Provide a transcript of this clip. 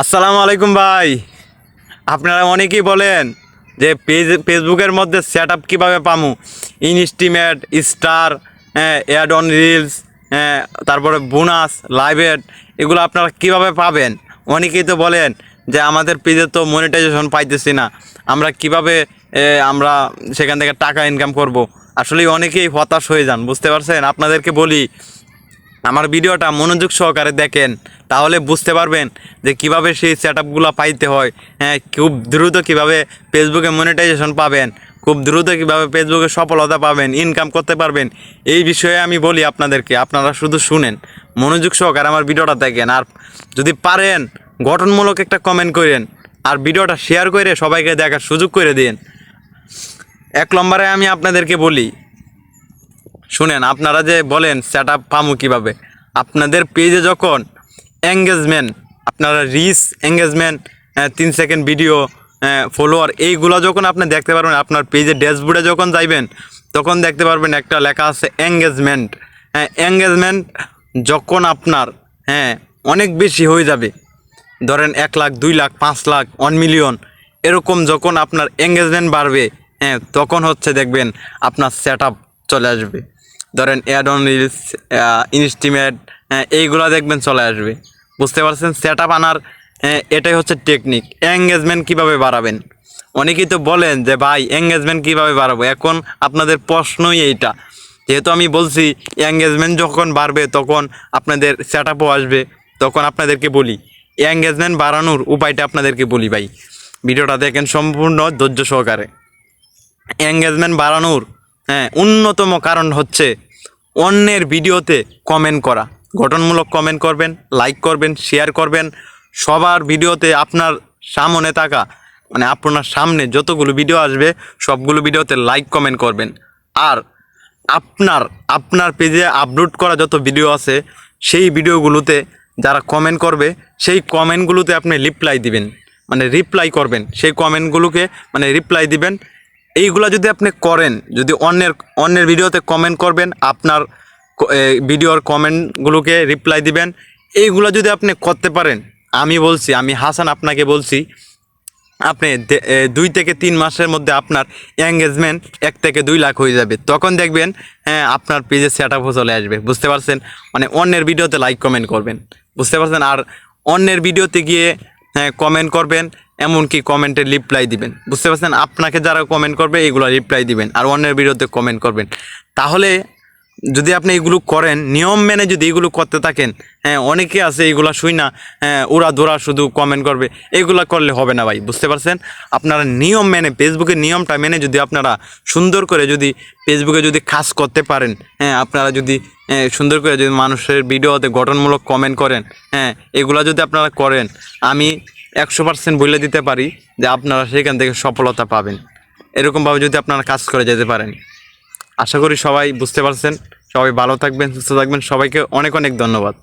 আসসালামু আলাইকুম ভাই। আপনারা অনেকেই বলেন যে ফেসবুকের মধ্যে সেট আপ কীভাবে পামু, ইনস্টিমেট স্টার, অ্যাড অন রিলস, তারপরে বোনাস লাইভ অ্যাড, এগুলো আপনারা কিভাবে পাবেন। অনেকেই তো বলেন যে আমাদের পেজে তো মনিটাইজেশন পাইতেছি না, আমরা কিভাবে আমরা সেখান থেকে টাকা ইনকাম করব। আসলে অনেকেই হতাশ হয়ে যান, বুঝতে পারছেন। আপনাদেরকে বলি, আমার ভিডিওটা মনোযোগ সহকারে দেখেন, তাহলে বুঝতে পারবেন যে কিভাবে সেই সেট আপগুলো পাইতে হয়। খুব দ্রুত কিভাবে ফেসবুকে মনিটাইজেশন পাবেন, খুব দ্রুত কিভাবে ফেসবুকে সফলতা পাবেন, ইনকাম করতে পারবেন, এই বিষয়ে আমি বলি আপনাদেরকে। আপনারা শুধু শুনেন, মনোযোগ সহকারে আমার ভিডিওটা দেখেন, আর যদি পারেন গঠনমূলক একটা কমেন্ট করেন, আর ভিডিওটা শেয়ার করে সবাইকে দেখার সুযোগ করে দিন। এক নম্বরে আমি আপনাদেরকে বলি, শুনেন, আপনারা যে বলেন সেট আপ পামু কীভাবে, আপনাদের পেজে যখন এঙ্গেজমেন্ট, আপনারা reach engagement, 3 second video, follower, এইগুলো যখন আপনি দেখতে পারবেন, আপনার পেজে ড্যাশবোর্ডে যখন যাইবেন তখন দেখতে পারবেন একটা লেখা আছে এঙ্গেজমেন্ট। এঙ্গেজমেন্ট যখন আপনার অনেক বেশি হয়ে যাবে, ধরেন 1 লাখ, 2 লাখ, 5 লাখ, 1 মিলিয়ন, এরকম যখন আপনার এঙ্গেজমেন্ট বাড়বে, তখন হচ্ছে দেখবেন আপনার সেট আপ চলে আসবে। ধরেন অ্যাড অন রিলস, ইনস্টিমেট, এইগুলো দেখবেন চলে আসবে। বুঝতে পারছেন সেট আপ আনার এটাই হচ্ছে টেকনিক। এঙ্গেজমেন্ট কিভাবে বাড়াবেন, অনেকেই তো বলেন যে ভাই এঙ্গেজমেন্ট কিভাবে বাড়াবো। এখন আপনাদের প্রশ্নই এইটা, যেহেতু আমি বলছি এঙ্গেজমেন্ট যখন বাড়বে তখন আপনাদের সেট আপও আসবে। তখন আপনাদেরকে বলি এঙ্গেজমেন্ট বাড়ানোর উপায়টা আপনাদেরকে বলি ভাই, ভিডিওটা দেখেন সম্পূর্ণ ধৈর্য সহকারে। এঙ্গেজমেন্ট বাড়ানোর অন্যতম কারণ হচ্ছে অন্যের ভিডিওতে কমেন্ট করা। গঠনমূলক কমেন্ট করবেন, লাইক করবেন, শেয়ার করবেন। সবার ভিডিওতে আপনার সামনে থাকা, মানে আপনার সামনে যতগুলো ভিডিও আসবে সবগুলো ভিডিওতে লাইক কমেন্ট করবেন। আর আপনার পেজে আপলোড করা যত ভিডিও আছে সেই ভিডিওগুলোতে যারা কমেন্ট করবে সেই কমেন্টগুলোতে আপনি রিপ্লাই দিবেন, মানে রিপ্লাই করবেন সেই কমেন্টগুলোকে, মানে রিপ্লাই দিবেন। এইগুলা যদি আপনি করেন, যদি অন্যের ভিডিওতে কমেন্ট করবেন, আপনার ভিডিওর কমেন্টগুলোকে রিপ্লাই দিবেন, এইগুলো যদি আপনি করতে পারেন, আমি বলছি, আমি হাসান আপনাকে বলছি, আপনি 2 থেকে 3 মাসের মধ্যে আপনার এঙ্গেজমেন্ট 1 থেকে 2 লাখ হয়ে যাবে। তখন দেখবেন আপনার পেজে সেট আপও চলে আসবে। বুঝতে পারছেন, মানে অন্যের ভিডিওতে লাইক কমেন্ট করবেন, বুঝতে পারছেন। আর অন্যের ভিডিওতে গিয়ে কমেন্ট করবেন, এমনকি কমেন্টে রিপ্লাই দিবেন। বুঝতে পারছেন, আপনাকে যারা কমেন্ট করবে এগুলো রিপ্লাই দিবেন, আর অন্যের ভিডিওতে কমেন্ট করবেন। তাহলে যদি আপনি এগুলো করেন, নিয়ম মেনে যদি এগুলো করতে থাকেন, অনেকে আছে এগুলো শুই না, ওরা দোরা শুধু কমেন্ট করবে, এগুলো করলে হবে না ভাই। বুঝতে পারছেন, আপনারা নিয়ম মেনে, ফেসবুকের নিয়মটা মেনে যদি আপনারা সুন্দর করে যদি ফেসবুকে যদি কাজ করতে পারেন, আপনারা যদি সুন্দর করে যদি মানুষের ভিডিওতে গঠনমূলক কমেন্ট করেন, এগুলো যদি আপনারা করেন, আমি 100% বলে দিতে পারি যে আপনারা সেখান থেকে সফলতা পাবেন। এরকমভাবে যদি আপনারা কাজ করে যেতে পারেন, আশা করি সবাই বুঝতে পারছেন। সবাই ভালো থাকবেন, সুস্থ থাকবেন। সবাইকে অনেক অনেক ধন্যবাদ।